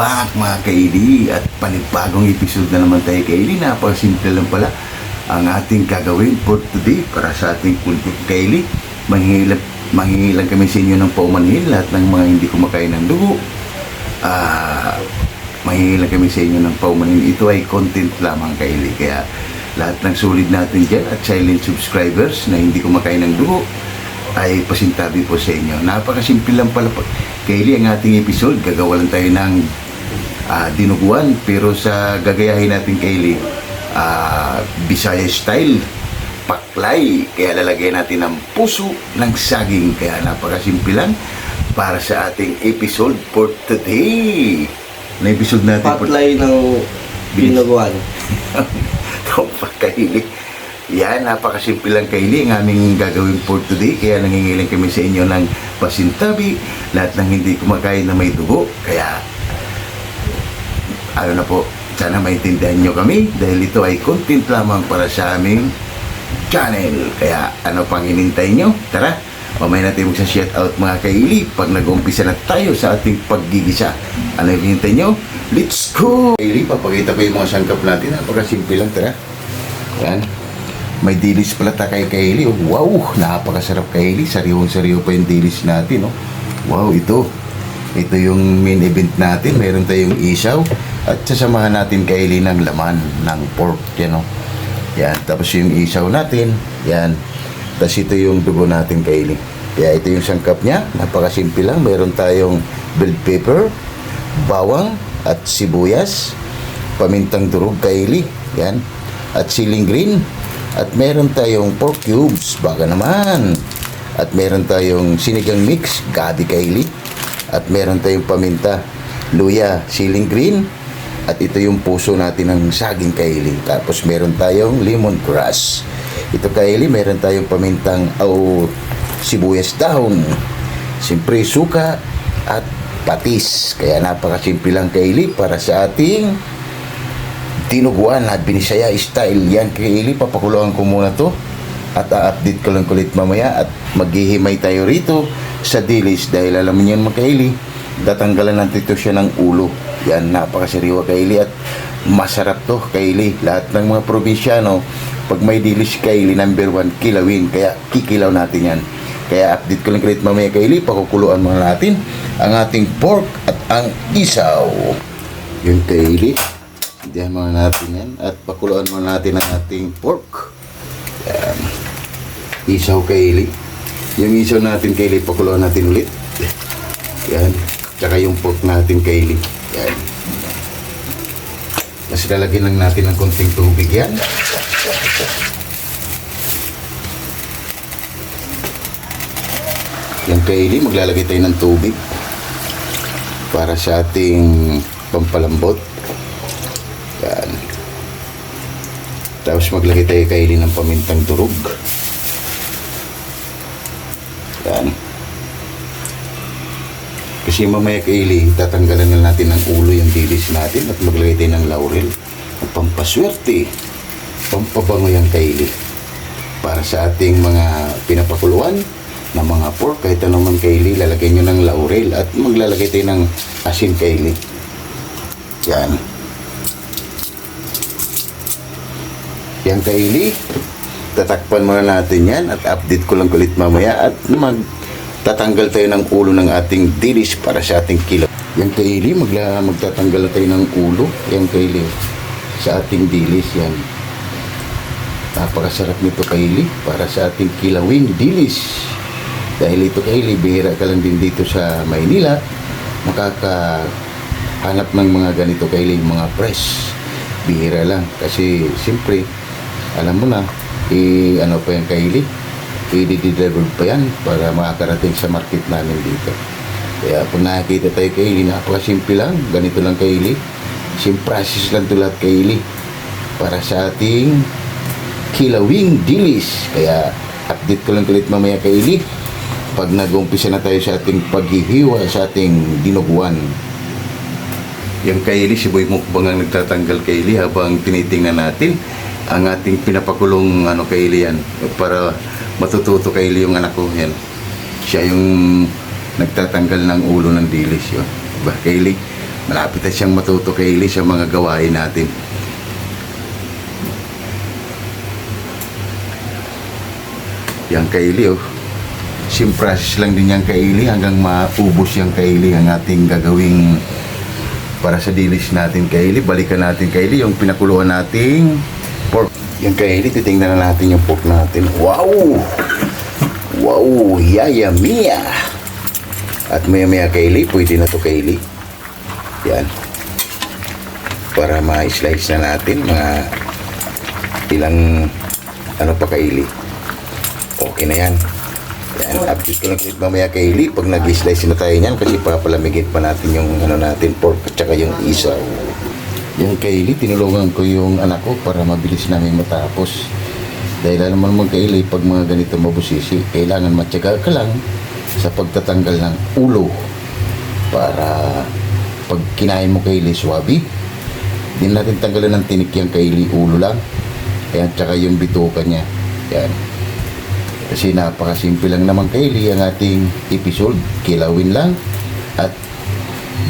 back mga kaili at panibagong episode na naman tayo kaili. Napakasimple lang pala ang ating gagawin for today para sa ating content kaili. Manghihilang kami sa inyo ng paumanhin, lahat ng mga hindi kumakain ng dugo. Manghihilang kami sa inyo ng paumanhin. Ito ay content lamang kaili, kaya lahat ng solid natin dyan at silent subscribers na hindi kumakain ng dugo ay pasintabi po sa inyo. Napakasimple lang pala kaili ang ating episode. Gagawa lang tayo ng dinuguan, pero sa gagayahin natin kaili, Bisaya style paklay, kaya lalagyan natin ng puso ng saging. Kaya napakasimple lang para sa ating episode for today. Na episode natin paklay ng dinuguan. Kaili, yan, napakasimple lang kaili ang aming gagawin for today. Kaya nangingiling kami sa inyo ng pasintabi, lahat ng hindi kumakain na may dugo. Kaya ano na po, sana maintindihan nyo kami dahil ito ay content lamang para sa aming channel. Kaya ano pang hinintay nyo? Tara, mamaya natin magsa-shoutout mga kaili pag nag-umpisa na tayo sa ating paggigisa. Ano yung hinintay nyo? Let's go! Kaili, papakita ko yung mga sangkap natin. Napakasimple lang, tara. Yan. May dilis pala tayo kaili. Oh, wow, napakasarap kaili. Sariwang-sariw pa yung dilis natin. Oh. Wow, ito. Ito yung main event natin. Meron tayong isaw. At sasamahan natin kaili ng laman ng pork. Yan, oh. Yan. Tapos yung isaw natin. Yan. Tapos ito yung dugo natin kaili. Kaya ito yung sangkap niya. Napakasimple lang. Meron tayong bell pepper, bawang, at sibuyas. Pamintang durog kaili. Yan. At siling green. At meron tayong pork cubes, baka naman. At meron tayong sinigang mix, gabi kaili. At meron tayong paminta, luya, siling green. At ito yung puso natin ng saging kaili. Tapos meron tayong lemongrass. Ito kaili, meron tayong pamintang sibuyas dahon. Siyempre suka at patis. Kaya napakasimple lang kaili para sa ating dinuguan at Bisaya style. Yan kaili, papakuluan ko muna to at update ko lang kulit mamaya. At maghihimay tayo rito sa dilis dahil alam niyo mga kaili, tatanggalan natin ito siya ng ulo. Yan, napakasariwa kaili at masarap to kaili. Lahat ng mga probinsyano, pag may dilis kaili, number 1 kilawin, kaya kikilaw natin yan. Kaya update ko lang kulit mamaya kaili. Pakukuluan muna natin ang ating pork at ang isaw. Yung kaili, diyan muna natin yan. At pakuluan muna natin ang ating pork. Yan. Isaw kaili. Yung isaw natin kaili, pakuluan natin ulit. Yan. Tsaka yung pork natin kaili. Yan. Tapos lalagyan lang natin ng konting tubig yan. Yan kaili, maglalagay tayo ng tubig para sa ating pampalambot. Yan. Tapos maglagay tayo kaili ng pamintang durog. Yan. Kasi mamaya kaili, tatanggalan na natin ng ulo yung dilis natin at maglagay tayo ng laurel. At pampaswerte, pampabango yung kaili para sa ating mga pinapakuluan na mga pork. Kahit anong kaili, lalagay nyo ng laurel at maglalagay tayo ng asin kaili. Yan. Yan kaili, tatakpan muna natin yan at update ko lang kulit mamaya at magtatanggal tayo ng ulo ng ating dilis para sa ating kilo. Yan kaili, magtatanggal tayo ng ulo. Yan kaili, sa ating dilis yan. Napakasarap nito kaili para sa ating kilawing dilis. Dahil ito kaili, bihira ka lang din dito sa Maynila makakahanap ng mga ganito kaili, mga fresh. Bihira lang kasi siyempre alam mo na, ano pa yan kaili, i-deliver pa yan para makakarating sa market namin dito. Kaya kung nakakita tayo kaili, napakasimple lang, ganito lang kaili, sim process lang ito lahat kaili para sa ating kilawing dilis. Kaya update ko lang ulit mamaya kaili pag nag-umpisa na tayo sa ating paghihiwa sa ating dinuguan. Yung kaili, si Boy Mukbang ang nagtatanggal kaili habang tinitingnan natin ang ating pinapakulong kaili yan para matututo kaili yung anak ko yan. Siya yung nagtatanggal ng ulo ng dilis yun. Diba kaili? Malapit na siyang matuto Kaylee sa mga gawain natin. Yang Kaylee, oh. Sim process lang din yung Kaylee hanggang maubos yung Kaylee ang ating gagawing para sa dilis natin Kaylee. Balikan natin Kaylee yung pinakuluan nating pork. Yung Kaylee, titingnan na natin yung pork natin. Wow! Wow! Yaya mia! At maya Kaylee, pwede na to Kaylee. Yan. Para ma-slice na natin mga ilang ano pa Kaylee. Okay na yan. Yan, update ko lang ulit mamaya Kaylee pag nag-slice na tayo niyan kasi papalamigin pa natin yung ano natin pork at saka yung isaw. Yung Kaylee, tinulungan ko yung anak ko para mabilis namin matapos. Dahil alam mo naman Kaylee, pag mga ganito mabusisi, kailangan matyaga ka lang sa pagtatanggal ng ulo para pag kinain mo Kaylee, swabe. Hindi natin tanggalan ng tinik yung Kaylee, ulo lang. Ayan, tsaka yung bituka niya. Yan. Kasi napakasimple lang naman Kaylee ang ating episode. Kilawin lang at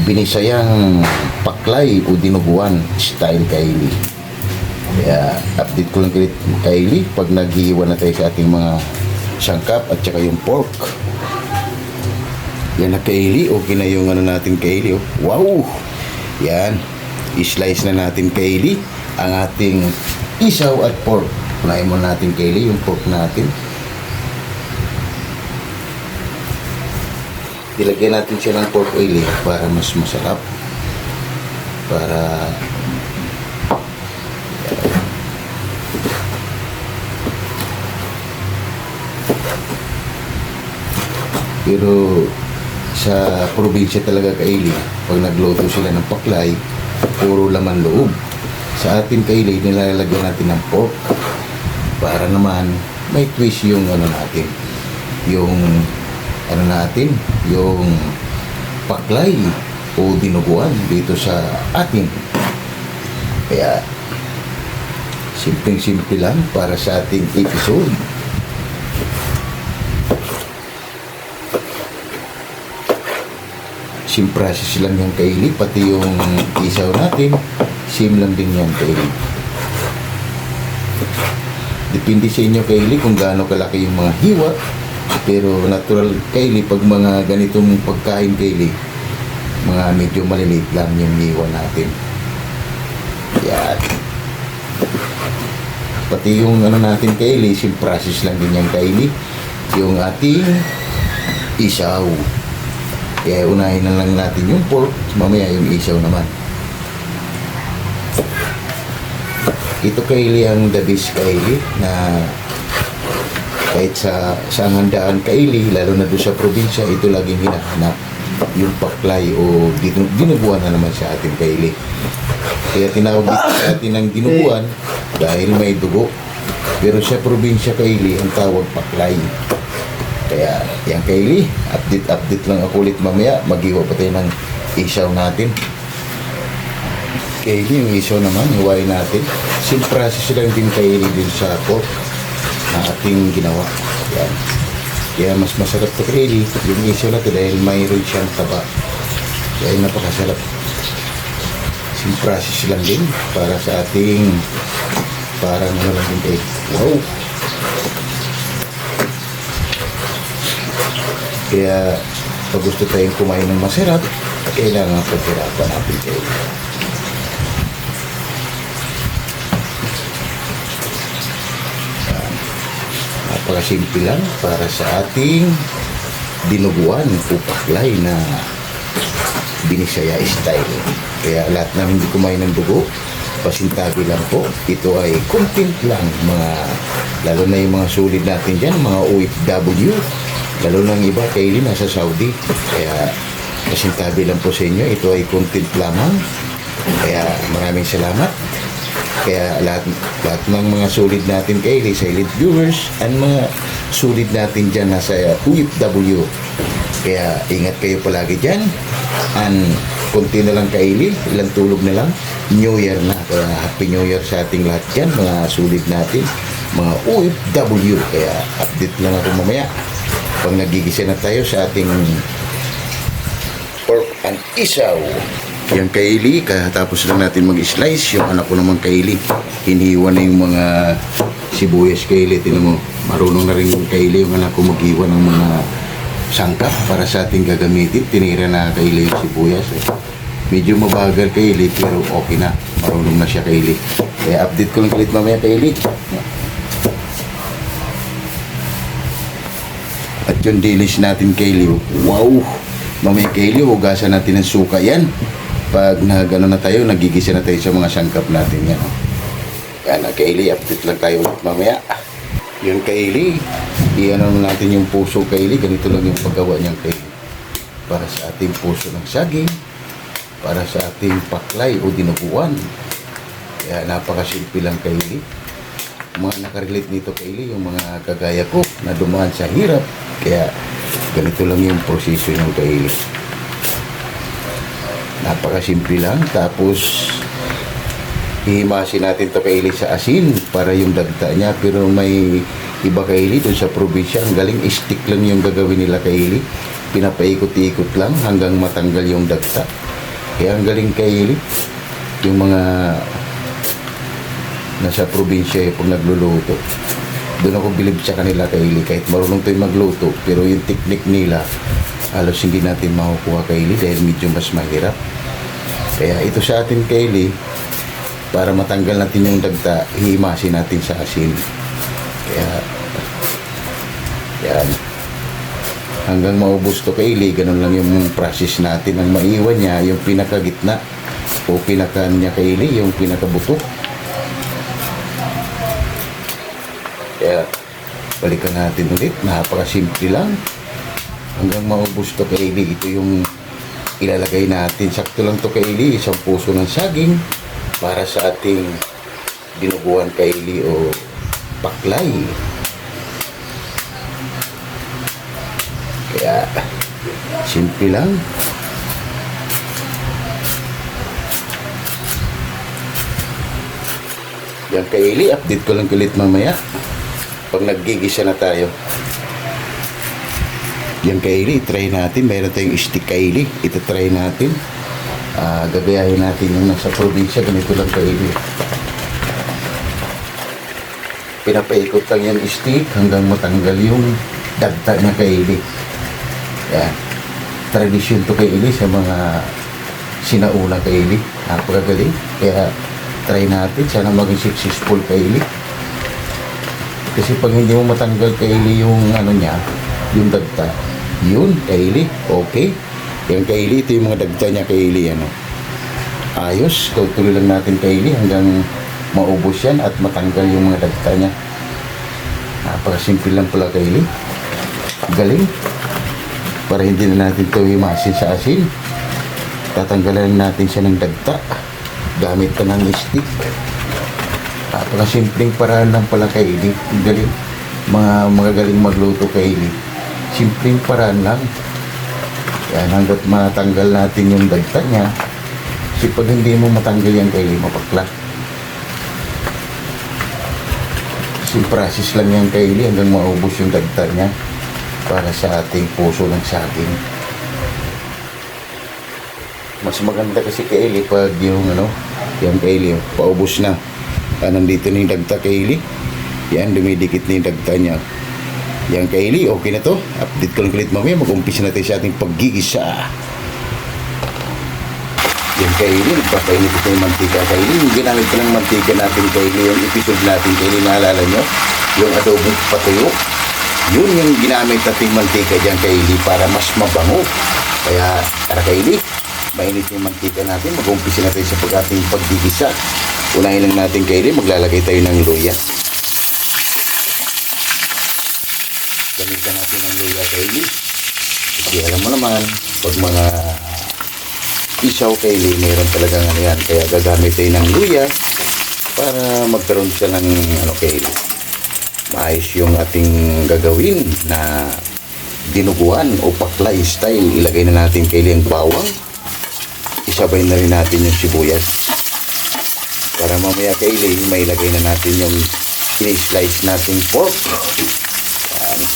binisayang paklay o dinuguan style Kaylee. Kaya update ko lang Kaylee pag naghihiwa na tayo sa ating mga sangkap at saka yung pork. Yan na Kaylee, okay na yung ano natin Kaylee. Oh. Wow! Yan, i-slice na natin Kaylee ang ating isaw at pork. Unahin mo natin Kaylee yung pork natin. Ilagyan natin siya ng pork oil para mas masarap. Para pero sa probinsya talaga Kaylee, pag nagluto sila ng paklay, puro laman loob. Sa atin Kaylee, nilalagyan natin ng pork para naman may twist yung ano natin, yung ano natin, yung paklay o dinuguan dito sa atin. Kaya simpleng-simple lang para sa ating episode. Sim process lang yung Kaylee, pati yung isaw natin, sim lang din yan Kaylee. Depende sa inyo Kaylee kung gaano kalaki yung mga hiwa. Pero natural Kaylee, pag mga ganitong pagkain Kaylee, mga medyo maliliit lang yung hiwa natin. Yan. Pati yung ano natin Kaylee, sim process lang din yan Kaylee, yung ating isaw. Kaya unahin na lang natin yung pork, mamaya yung isaw naman. Ito Kaylee ang the best Kaylee na kahit sa handaan Kaylee, lalo na doon sa probinsya, ito laging hinahanap yung paklay o dinuguan na naman sa ating Kaylee. Kaya tinawag dito sa atin ng dinuguan dahil may dugo. Pero sa probinsya Kaylee, ang tawag paklay. Kaya yan Kaylee, update lang ako ulit mamaya. Maghiwa pa tayo ng isaw natin. Kaylee, yung isaw naman, hiwain natin. Same process lang din Kaylee din sa pork na ating ginawa. Yan. Kaya mas masarap to Kaylee yung isaw natin dahil mayroon siyang taba. Kaya napakasarap. Same process lang din para sa ating parang ano lang din Kaylee. Wow! Kaya pag gusto tayong kumain ng masarap, kailangan paghirapan natin Kaylee. Napakasimple lang para sa ating dinuguan o paklay na binisaya style. Kaya lahat na hindi kumain ng dugo, pasintabi lang po. Ito ay content lang, mga lalo na yung mga sulit natin dyan, mga OFW, lalo na ang iba Kaylee nasa Saudi. Kaya pasintabi lang po sa inyo, ito ay content lamang. Kaya maraming salamat. Kaya lahat ng mga solid natin Kaylee, silent viewers, and mga solid natin dyan nasa OFW. Kaya ingat kayo palagi dyan. And konti na lang Kaylee, ilang tulog na lang. New Year na. Kaya Happy New Year sa ating lahat dyan, mga solid natin, mga OFW. Kaya update lang ako mamaya pag nagigisa na tayo sa ating pork and isaw. Yung kaili, katapos lang natin mag-slice. Yung anak ko naman kaili, hiniwa na yung mga sibuyas kaili. Tinan mo, marunong na rin yung kaili. Yung anak ko mag-iwan ng mga sangkap para sa ating gagamitin. Tinira na kaili yung sibuyas. Medyo mabagal kaili, pero okay na. Marunong na siya kaili. Kaya update ko lang ulit mamaya kaili. At yung dilis natin kaili, wow! Mamaya kaili, hugasan natin ng suka yan. Pag nagano na tayo, nagigisa na tayo sa mga sangkap natin yan. Yan, kaili, update lang tayo ulit mamaya. Yung kaili, i-ano natin yung puso kaili. Ganito lang yung paggawa niyang kaili. Para sa ating puso ng saging, para sa ating paklay o dinuguan. Kaya napakasimple lang kaili. Mga nakarelate nito kaili, yung mga kagaya ko na dumaan sa hirap. Kaya ganito lang yung proseso ng kaili. Napakasimple lang. Tapos hihimasin natin to kaili sa asin para yung dagta niya. Pero may iba kaili doon sa probinsya, ang galing stick lang yung gagawin nila kaili. Pinapaikot-ikot lang hanggang matanggal yung dagta. Kaya ang galing kaili yung mga nasa probinsya pag nagluluto. Doon ako bilib sa kanila kaili. Kahit marunong tayo magluto, pero yung technique nila halos hindi natin makukuha kaili dahil medyo mas mahirap. Kaya ito sa atin kaili, para matanggal natin yung dagta, hihimasin natin sa asin. Kaya yan, hanggang maubos to kaili, ganun lang yung process natin. Ang maiwan niya yung pinakagitna o pinakanya kaili, yung pinakabuto. Kaya balikan natin ulit, napakasimple lang. Hanggang maubos to kaili, ito yung ilalagay natin. Sakto lang to kaili, isang puso ng saging para sa ating dinuguan kaili o paklay. Kaya simple lang. Yan kaili, update ko lang ulit mamaya pag naggigisa na tayo. Yan kaili, try natin. Mayroon tayong stick kaili, ito try natin. Gagayahin natin yung nasa probinsya. Ganito lang kaili, pinapaikot lang yan stick hanggang matanggal yung dagta na kaili. Yan, tradisyon to kaili sa mga sinauna kaili. Napakagaling. Kaya try natin, sana maging successful kaili. Kasi pag hindi mo matanggal kaili yung ano niya, yung dagta, yun kaili, okay. Yung kaili, ito yung mga dagta niya kaili, ano. Ayos, tutuloy lang natin kaili hanggang maubos yan at matanggal yung mga dagta niya. Napakasimple lang pala kaili. Galing. Para hindi na natin ito himasin sa asin, tatanggalan natin siya ng dagta gamit pa ng stick. Napakasimpleng paraan lang pala kaili. Galing. Mga magagaling magluto kaili, simpleng paraan lang. Yan, hanggat matanggal natin yung dagta niya. Kasi pag hindi mo matanggal yan kaili, mapakla. Kasi process lang yan kaili hanggang maubos yung dagta niya para sa ating puso ng saging. Mas maganda kasi kaili pag yung ano, yung kaili paubos na. Nandito na yung dagta kaili. Yan, dumidikit na yung dagta niya. Yan kaili, okay na to. Update ko lang ulit mamaya. Mag-umpisa na tayo sa ating paggigisa. Yan kaili, nagpapainit ito yung mantika kaili. Yung ginamit ko ng mantika natin kaili, yung episode natin kaili, naalala nyo? Yung adobo patuyo. Yun yung ginamit nating mantika dyan kaili para mas mabango. Kaya, tara kaili, mainit yung mantika natin. Mag-umpisa na tayo sa ating paggigisa. Unahin lang natin kaili, maglalagay tayo ng luya. Gamitan natin ng luya kaili. Kasi alam mo naman, pag mga isaw kaili, mayroon talagang ano yan. Kaya gagamit tayo ng luya para magkaroon siya ng ano kaili. Maayos yung ating gagawin na dinuguan o paklay style. Ilagay na natin kaili ang bawang. Isabay na rin natin yung sibuyas. Para mamaya kaili, may ilagay na natin yung in-slice nating pork.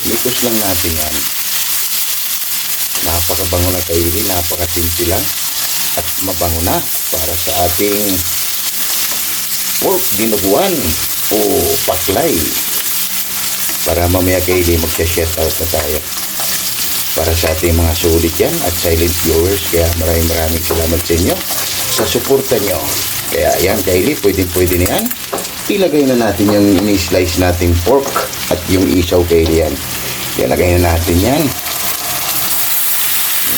Mikos lang natin yan. Napakabango na kaili, napakasimple lang. at mabango na para sa ating pork dinuguan o paklay. Para mamaya Kaylee magsa-shoutout na tayo para sa ating mga sulit yan at silent viewers. Kaya maraming salamat sa inyo sa suporta nyo. Kaya yan Kaylee, pwede na yan. Ilagay na natin yung ini-slice nating pork at yung isaw Kaylee yan. Ilagay na natin yan.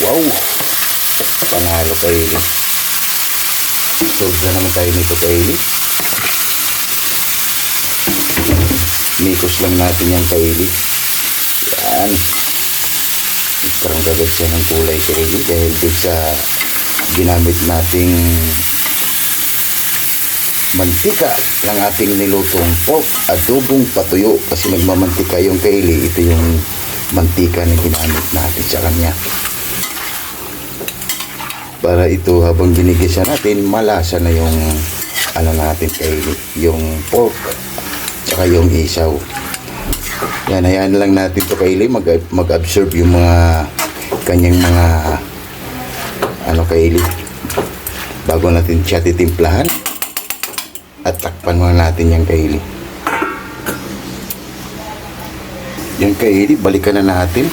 Wow! Panalo Kaylee. Sobra naman tayo nito Kaylee. Mikos lang natin yan Kaylee. Yan. Parang kagat siya ng kulay Kaylee dahil dun sa ginamit nating mantika ng ating nilutong pork at adobong patuyo. Kasi nagmamantika yung Kaylee. Ito yung mantika na ginamit natin sa kanya. Para ito habang ginigisa natin, malasa na yung ano natin Kaylee, yung pork saka yung isaw. Yan, hayaan lang natin to Kaylee mag-absorb yung mga kanyang mga ano Kaylee bago natin siya titimplahan at takpan muna natin yung Kaylee. Yung Kaylee, balikan na natin.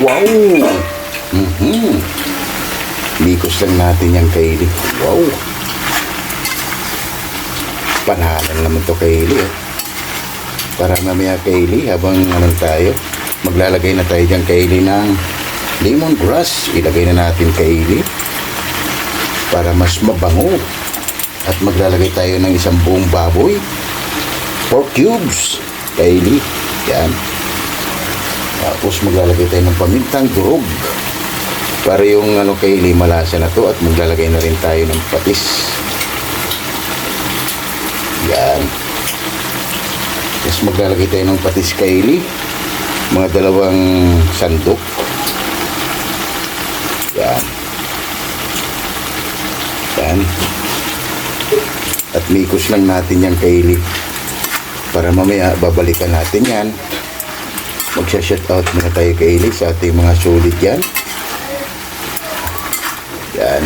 Wow! Mikos lang natin yung Kaylee. Wow! Panahalan naman to Kaylee para mamaya Kaylee habang naman tayo maglalagay na tayo dyan Kaylee ng lemongrass. Ilagay na natin Kaylee para mas mabango at maglalagay tayo ng isang buong baboy pork cubes Kaylee. Yan. Tapos maglalagay tayo ng pamintang durog para yung ano Kaylee malasa na to at maglalagay na rin tayo ng patis. Yan. Tapos maglalagay tayo ng patis Kaylee, mga 2 sandok. Yan. Yan. At mikos lang natin yan Kaylee para mamaya babalikan natin yan. Magsha-shoutout muna tayo Kaylee sa ating mga sulit yan. Yan.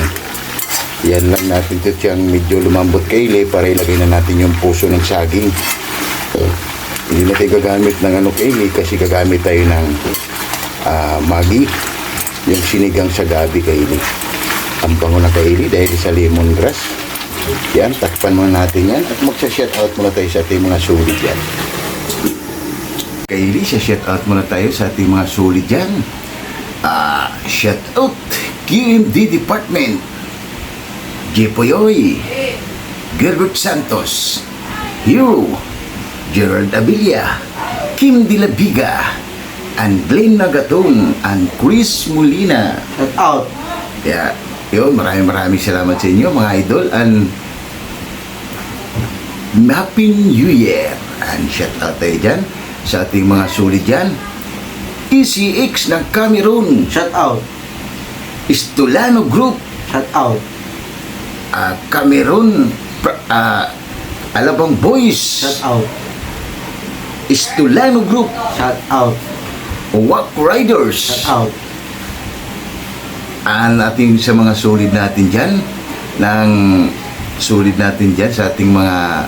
Yan lang natin ito siyang medyo lumambot Kaylee para ilagay na natin yung puso ng saging. Hindi na tayo gagamit ng ano Kaylee kasi gagamit tayo ng Maggi, yung sinigang sa gabi Kaylee. Ang bango na Kaylee dahil sa lemongrass. Yan, takpan muna natin yan at magsa-shoutout muna tayo sa ating mga sulit yan. Kaylee, sa-shoutout muna tayo sa ating mga sulit yan. Shoutout QMD Department, Jepoyoy, Gilbert Santos, Hero, Gerald Abilia, Kim De La Viga, and Glenn Nagaton, and Chris Molina. Shout out. Kaya, yun, maraming salamat sa inyo mga idol, and Happy New Year. And shout out tayo dyan sa ating mga sulit dyan. ECX ng Cameroon, Shout out. Istolano Group, Shout out. Cameroon, Alabang Boys, Shout out. Istolano Group, Shout out. Wak Riders, Shout out. ang ating sa mga solid natin dyan, ng solid natin dyan sa ating mga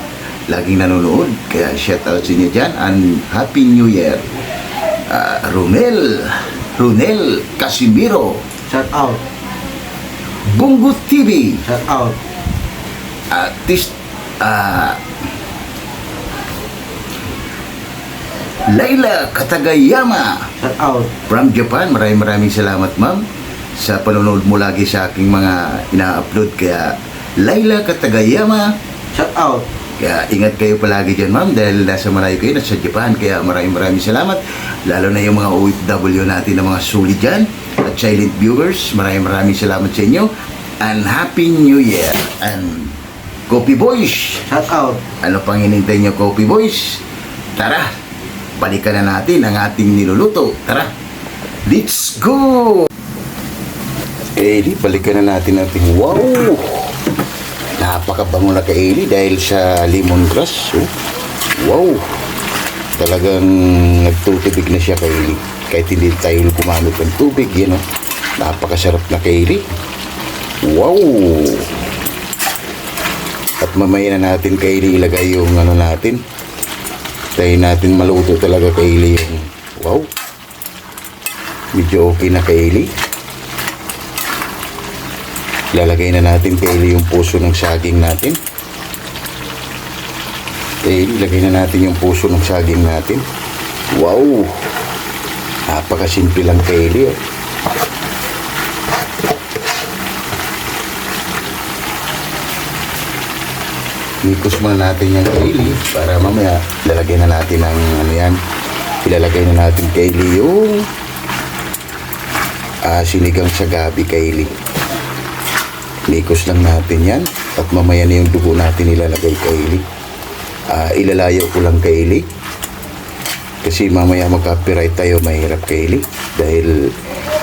laging nanonood. Kaya shout out sa inyo dyan and Happy New Year. Ronel Casimiro, Shout out. Bungo TV, Shout out. Laila Katagayama Shout out. from Japan. Maraming salamat ma'am sa panonood mo lagi sa aking mga ina-upload. Kaya Laila Katagayama, Shout out. kaya ingat kayo palagi dyan ma'am dahil nasa malayo kayo, nasa Japan. Kaya maraming salamat, lalo na yung mga OFW natin na mga sulit dyan at silent viewers. Maraming salamat sa inyo and Happy New Year. And Coffee Boys, Shout out. ano pang hinintay nyo Coffee Boys? Tara, balikan na natin ang ating niluluto. Tara, let's go! Eli, balikan na natin ating wow! Napakabango na Eli dahil sa lemongrass. Oh. Wow! Talagang nagtutubig na siya Eli. Kahit hindi tayo gumamit ng tubig, yan oh. Napakasarap na Eli. Wow! At mamaya na natin Kaylee ilagay yung ano natin. Tayo natin maluto talaga Kaylee yung wow. Medyo okay na Kaylee. Lalagay na natin Kaylee yung puso ng saging natin. Kaylee, lagay na natin yung puso ng saging natin. Wow! Napakasimple lang Kaylee. Oh. Mikos muna natin yung Kaylee para mamaya lalagay na natin ng ano yan. Ilalagay na natin Kaylee yung sinigang sa gabi Kaylee. Mikos lang natin yan at mamaya na yung dugo natin ilalagay Kaylee. Ilalayo ko lang Kaylee kasi mamaya mag-copyright tayo, mahirap Kaylee dahil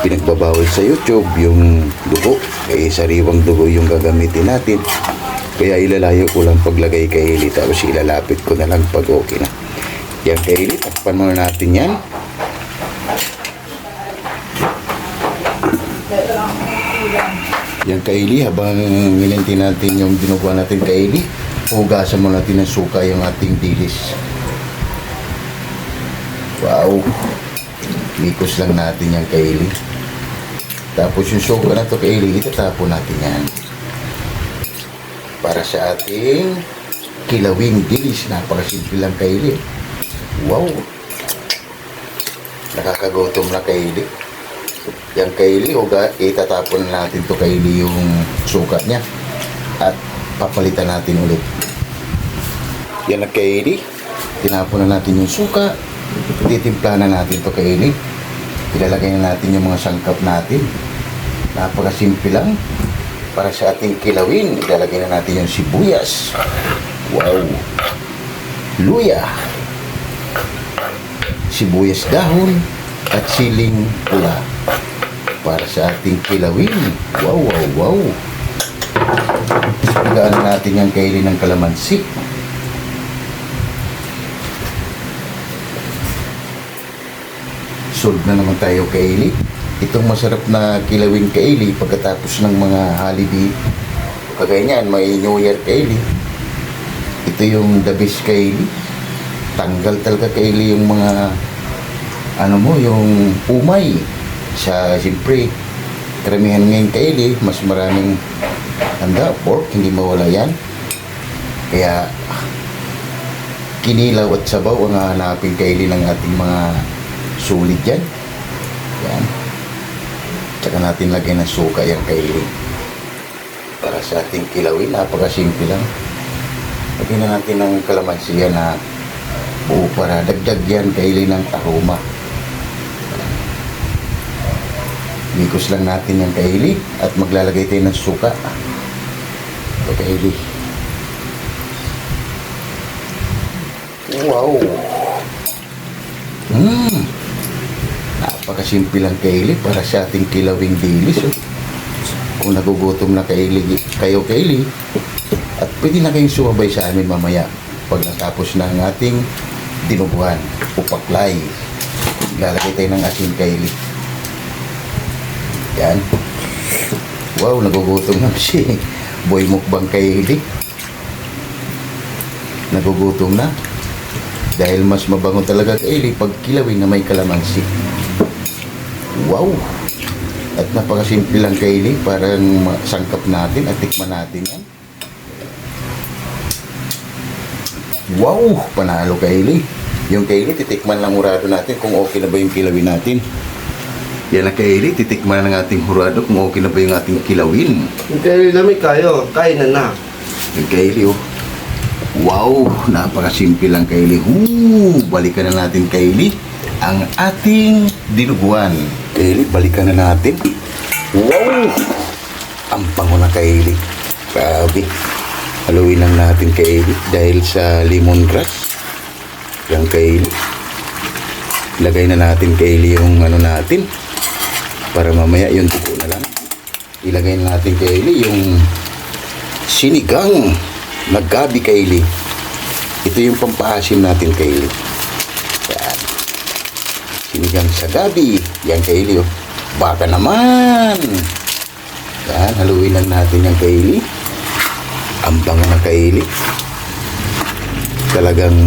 pinagbabawal sa YouTube yung dugo, kaya sariwang dugo yung gagamitin natin, kaya ilalayo ko lang paglagay Kaylee tapos ilalapit ko na lang pag okay na yan Kaylee. Takpan muna natin yan. Yan Kaylee, habang nilinti natin yung dinuguan natin Kaylee, hugasan mo natin ng suka yung ating dilis. Wow! Mikos lang natin yan Kaylee. Tapos yung suka na to Kaylee, itatapon natin yan para sa ating kilawing dilis. Napakasimple lang Kaylee. Wow! Nakakagutom na Kaylee. Yan Kaylee, itatapon natin to Kaylee yung suka niya at papalitan natin ulit. Yan na Kaylee, tinapon na natin yung suka, titimpla na natin to Kaylee. Ilalagay na natin yung mga sangkap natin. Napakasimple lang. Para sa ating kilawin, ilalagay na natin yung sibuyas. Wow! Luya, sibuyas dahon at siling pula para sa ating kilawin. Wow, wow, wow. Pagkaan natin yung Kaylee ng kalamansi. Solve na naman tayo Kaylee. Itong masarap na kilawin Kaylee pagkatapos ng mga holiday. Kagaya niyan, may New Year Kaylee. Ito yung the best Kaylee. Tanggal talaga Kaylee yung mga yung umay. Siyempre, karamihan ngayon Kaylee, mas maraming handa, pork, hindi mawala yan. Kaya, kinilaw at sabaw ang hahanapin Kaylee ng ating mga sulit dyan. Yan. Tsaka natin lagay ng suka yan Kaylee. Para sa ating kilawin, napakasimple lang. Lagyan na natin ng kalamansi yan na buo para dagdag yan Kaylee ng aroma. Mikos lang natin yung Kaylee at maglalagay tayo ng suka. Ito Kaylee. Wow! Napakasimple lang Kaylee para sa ating kilawing dilis. Oh. Kung nagugutom na kayo Kaylee, at pwede na kayong sumabay sa amin mamaya pag natapos na ang ating dinuguan o paklay. Lalagay tayo ng asin Kaylee. Yan. Wow, nagugutom na si Boy Mukbang Kaylee. Nagugutom na. Dahil mas mabango talaga Kaylee pag kilawin na may kalamansi. Wow! At napakasimple lang Kaylee, parang sangkap natin at tikman natin yan. Wow! Panalo Kaylee. Yung Kaylee, titikman lang hurado natin kung okay na ba yung kilawin natin. Yan na Kaylee, titikman ng ating hurado kung okay na ba yung ating kilawin. Yung Kaylee lamig kayo, kain na na. Yung Kaylee, oh. Wow! Napakasimple lang Kaylee. Balikan na natin Kaylee ang ating dinuguan. Kaylee, balikan na natin. Wow! Ang pango na Kaylee. Grabe. Haluin lang natin Kaylee dahil sa lemongrass. Yan Kaylee. Lagay na natin Kaylee yung natin. Para mamaya yung dugo na lang. Ilagay na natin Kaylee yung sinigang na gabi Kaylee. Ito yung pampaasim natin Kaylee. Yan. Sinigang sa gabi. Yan Kaylee. Oh. Baka naman. Yan, haluin lang natin yung kaili. Ang bango ng kaili. Talagang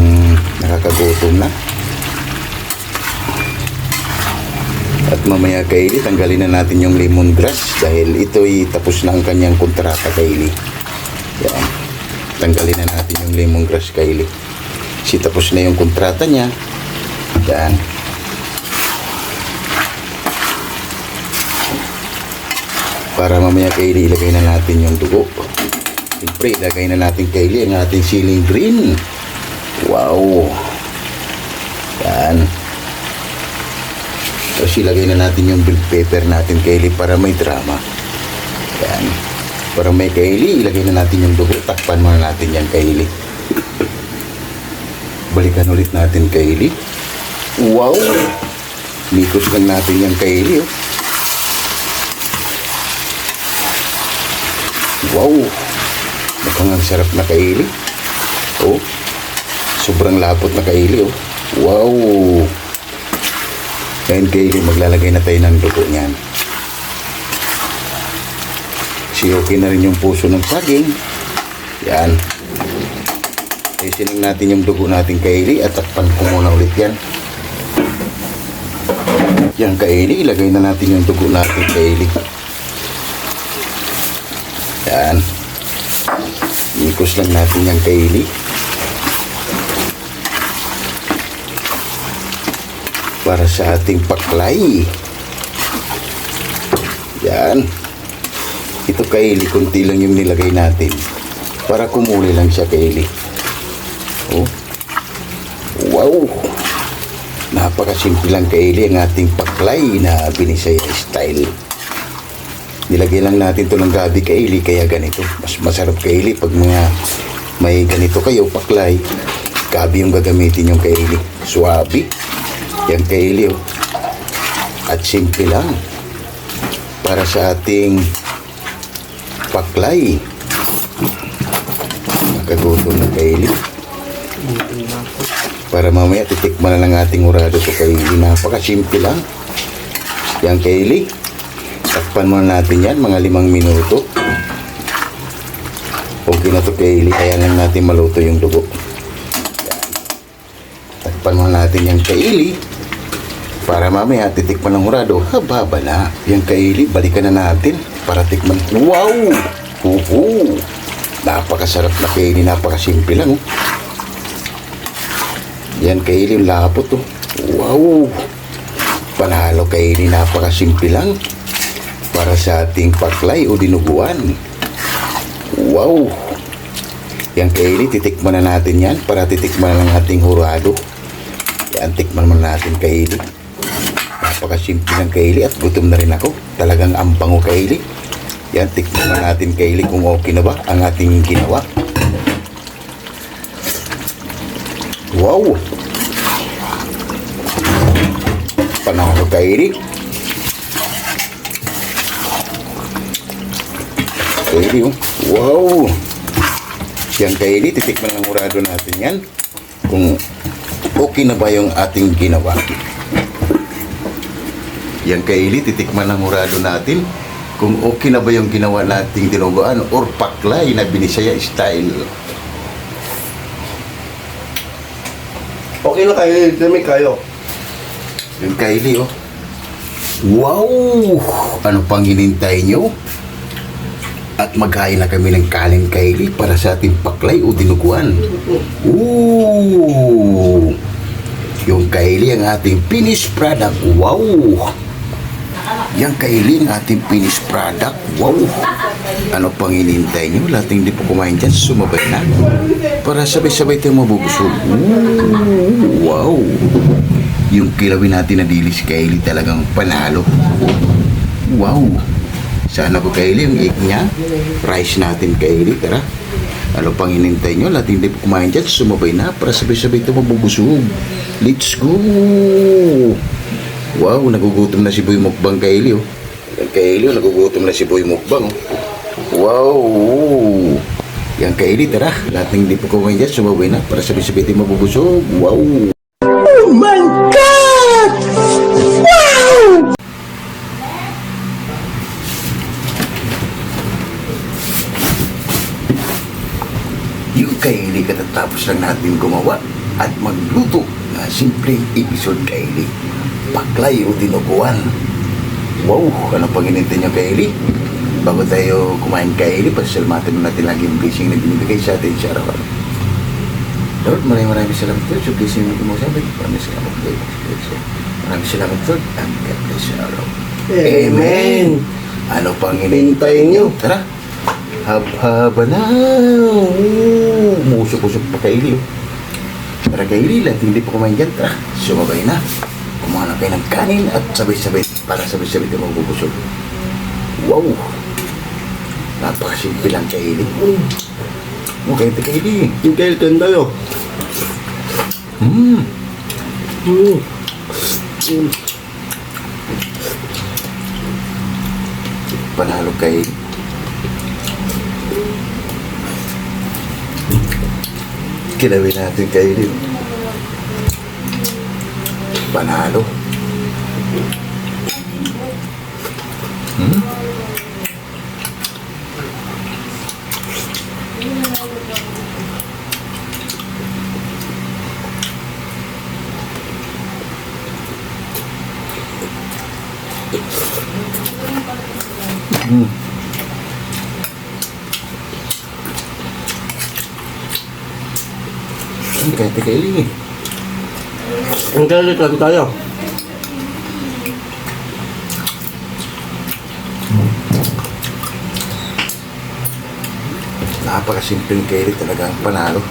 nakakagutom na. At mamaya kaili, tanggalin na natin yung lemongrass dahil ito'y tapos na ang kanyang kontrata kaili. Yan. Tanggalin na natin yung lemongrass kaili. Kasi tapos na yung kontrata niya. Yan. Para mamaya kaili, ilagay na natin yung dugo. Siyempre, ilagay na natin kaili ang ating siling green. Wow. Yan. Tapos ilagay na natin yung bell pepper natin kaili para may drama. Yan. Para may kaili, ilagay na natin yung dugo. Takpan muna natin yan kaili. Balikan ulit natin kaili. Wow! Mikos lang natin yung kaili. Oh. Wow! Mukhang ang sarap na kaili. Oh. Sobrang lapot na kaili. Oh. Wow! Ngayon kaili, maglalagay na tayo ng dugo niyan. Okay na rin yung puso ng saging. Yan. Isining natin yung dugo natin kaili at takpan ko muna ulit yan. Yan kaili, ilagay na natin yung dugo natin kaili. Yan. Ikos lang natin yung kaili. Para sa ating paklay. Yan. Ito kaili, kunti lang yung nilagay natin. Para kumuli lang siya kaili. Oh. Wow! Napakasimple lang kaili ang ating paklay na Binisaya style. Nilagay lang natin to ng gabi kaili, kaya ganito. Mas masarap kaili pag mga may ganito kayo, paklay. Gabi yung gagamitin yung kaili. Suwabi. Yan kaili, oh. At simple lang. Para sa ating paklay. Nakagutom na kaili. Para mamaya titikman na lang ating urado to kaili. Napakasimple lang. Yan kaili. Takpan muna natin yan mga 5 minuto. Okay na to kaili. Kaya lang natin maluto yung dugo. Yan. Takpan muna natin yan kaili. Para mamaya titikman ng urado. Hababa na. Yan kaili. Balikan na natin. Para tikman. Wow! Uhu! Napakasarap na kaili. Napakasimple lang. Oh. Yan kaili. Lapot. Oh. Wow! Panalo kaili. Napakasimple lang. Para sa ating paklay o dinuguan. Wow! Yan kaili. Titikman na natin yan. Para titikman na ng ating hurado. Yan. Tikman mo natin kaili. Napakasimple ng kaili at gutom na rin ako. Talagang ang bango kaili. Yan, tikman na natin kaili kung okay na ba ang ating ginawa. Wow! Panalo kaili. Kaili, oh. Wow! Yan kaili, titikman ng urado natin yan. Kung okay na ba yung ating ginawa. Yan kaili, titikman ng urado natin kung okay na ba yung ginawa nating dinuguan or paklay na Binisaya style. Okay na kayo, dami kayo. Yung kaili, oh. Wow! Ano pang hinintay nyo? At maghain na kami ng kaling kaili para sa ating paklay o dinuguan. Ooh! Yung kaili ang ating finished product. Wow! Yang kaili ang ating finished product. Wow! Ano pang hinihintay nyo? Lahat hindi po kumain dyan, sumabay na. Para sabay-sabay tayo mabubusog. Ooh, wow! Yung kilawin natin na dilis kaili talagang panalo. Wow! Sana po kaili yung egg niya. Rice natin kaili. Tara. Ano pang hinihintay nyo? Lahat hindi po kumain dyan, sumabay na. Para sabay-sabay tayo mabubusog. Let's go! Wow, nagugutom na si Boy Mukbang kaili, oh. Kaili, oh, nagugutom na si Boy Mukbang, oh. Wow! Yan kaili, tara. Lahat ng hindi po kumain dyan, sumabay na. Para sabay-sabay tayo mabubusog. Wow! Oh my God! Wow! Kakatapos lang natin gumawa at magluto na simpleng episode Kylie. Paklay o dinuguan. Wow, ano pang inintay nyo Kylie? Bago tayo kumain Kylie, pasalamatan natin lagi yung blessing na binibigay sa atin sa araw-araw. Lord, maraming salamat Lord. So, blessing mo sa amin. Maraming salamat Lord. Maraming salamat Lord. And God bless you araw. Amen. Ano pang Hintayin nyo. Tara. Haba na. Musok-usok pa Kylie. Tara Kylie, lang hindi pa kumain dyan. Tara, sumabay na. Kumuha na kayo ng kanin at sabay-sabay para sabay-sabay ka magubusog. Wow! Napakasimple lang Kylie. Okay, ito Kylie. Hintayin tayo. Hmm. Panalo Kylie. Kinawin natin Kylie. Panalo. Hmm? Hmm. Ano kaya ito Kylie? Hintayin lang tayo. Napakasimpleng Kylie talaga ang panalo.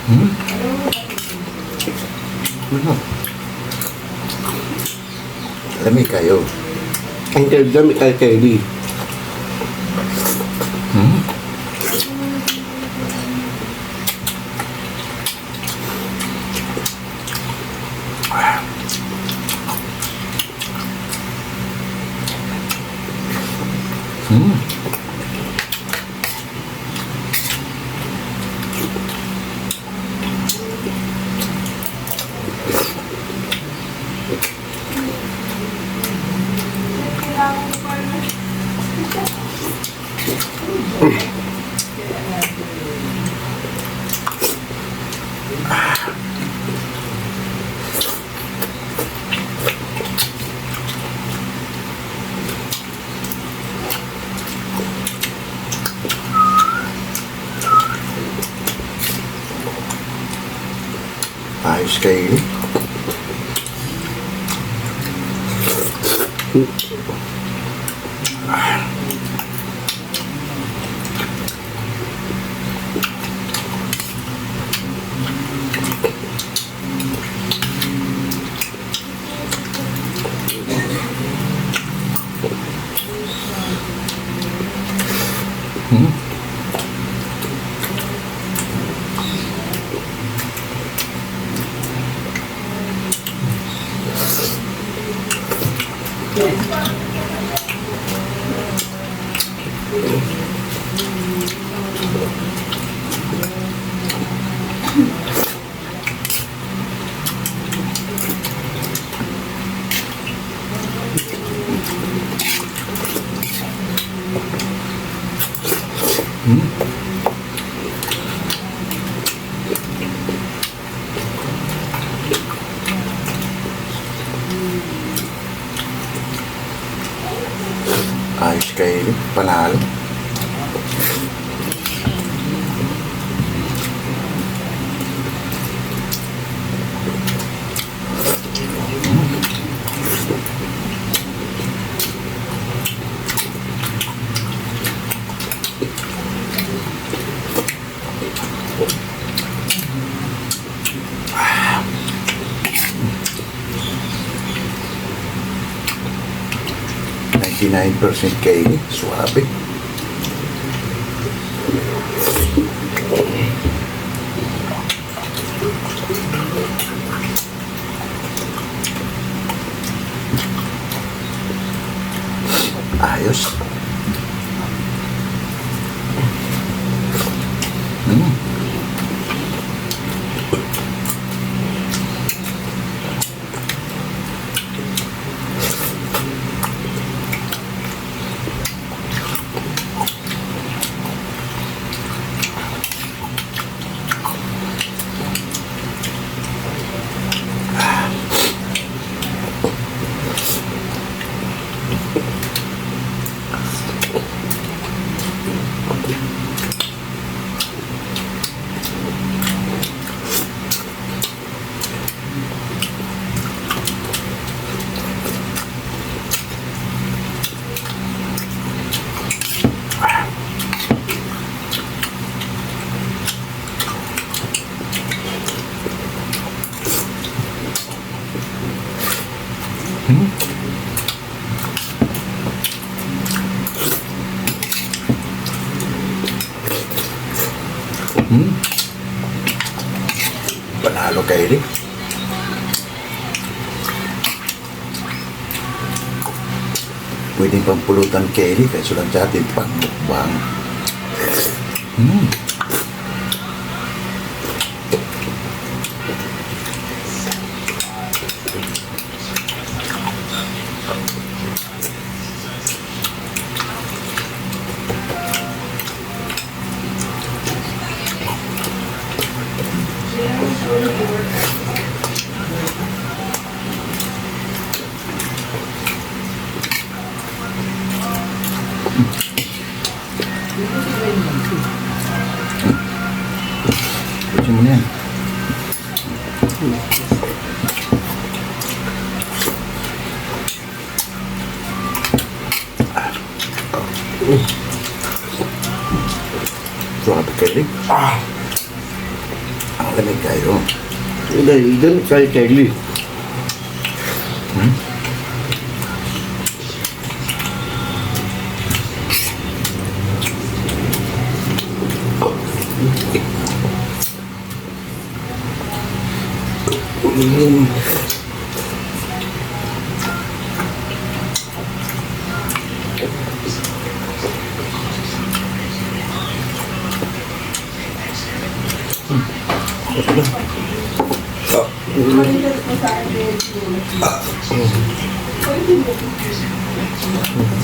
Hmm? Ano? Lamig kayo. Hintayin kami kay Kylie. Hmm? Hmm? Ayos Kylie. Hmm? Ayos Kylie. Panalo. Ah. 99% Kylie. Suwabe. Ayos. Mm. Hmm. Panalo kayo rin. Pwede pang pulutan Kelly kaysa lang sa atin pang mukbang. Hmm. Pusin mo na yan. Sarap Kelly. Ang lamig kayo. Dahil dyan kay Kelly. Hmm?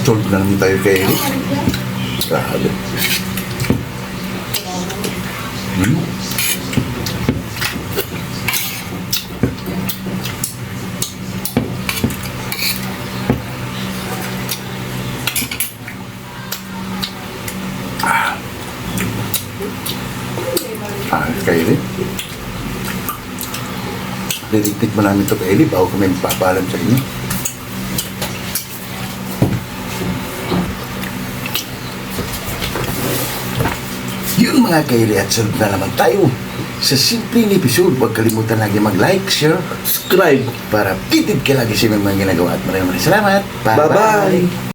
Solve na naman tayo kay Eric. Grabe. Hmm? Kay Eric. Nilitik mo namin ito kay Eric bago kami magpapaalam sa inyo. Yun mga kaili at sunod na naman tayo sa simpleng episode. Huwag kalimutan lagi mag-like, share, Subscribe. para pitid ka lagi sa mga ginagawa at maraming salamat. Bye-bye.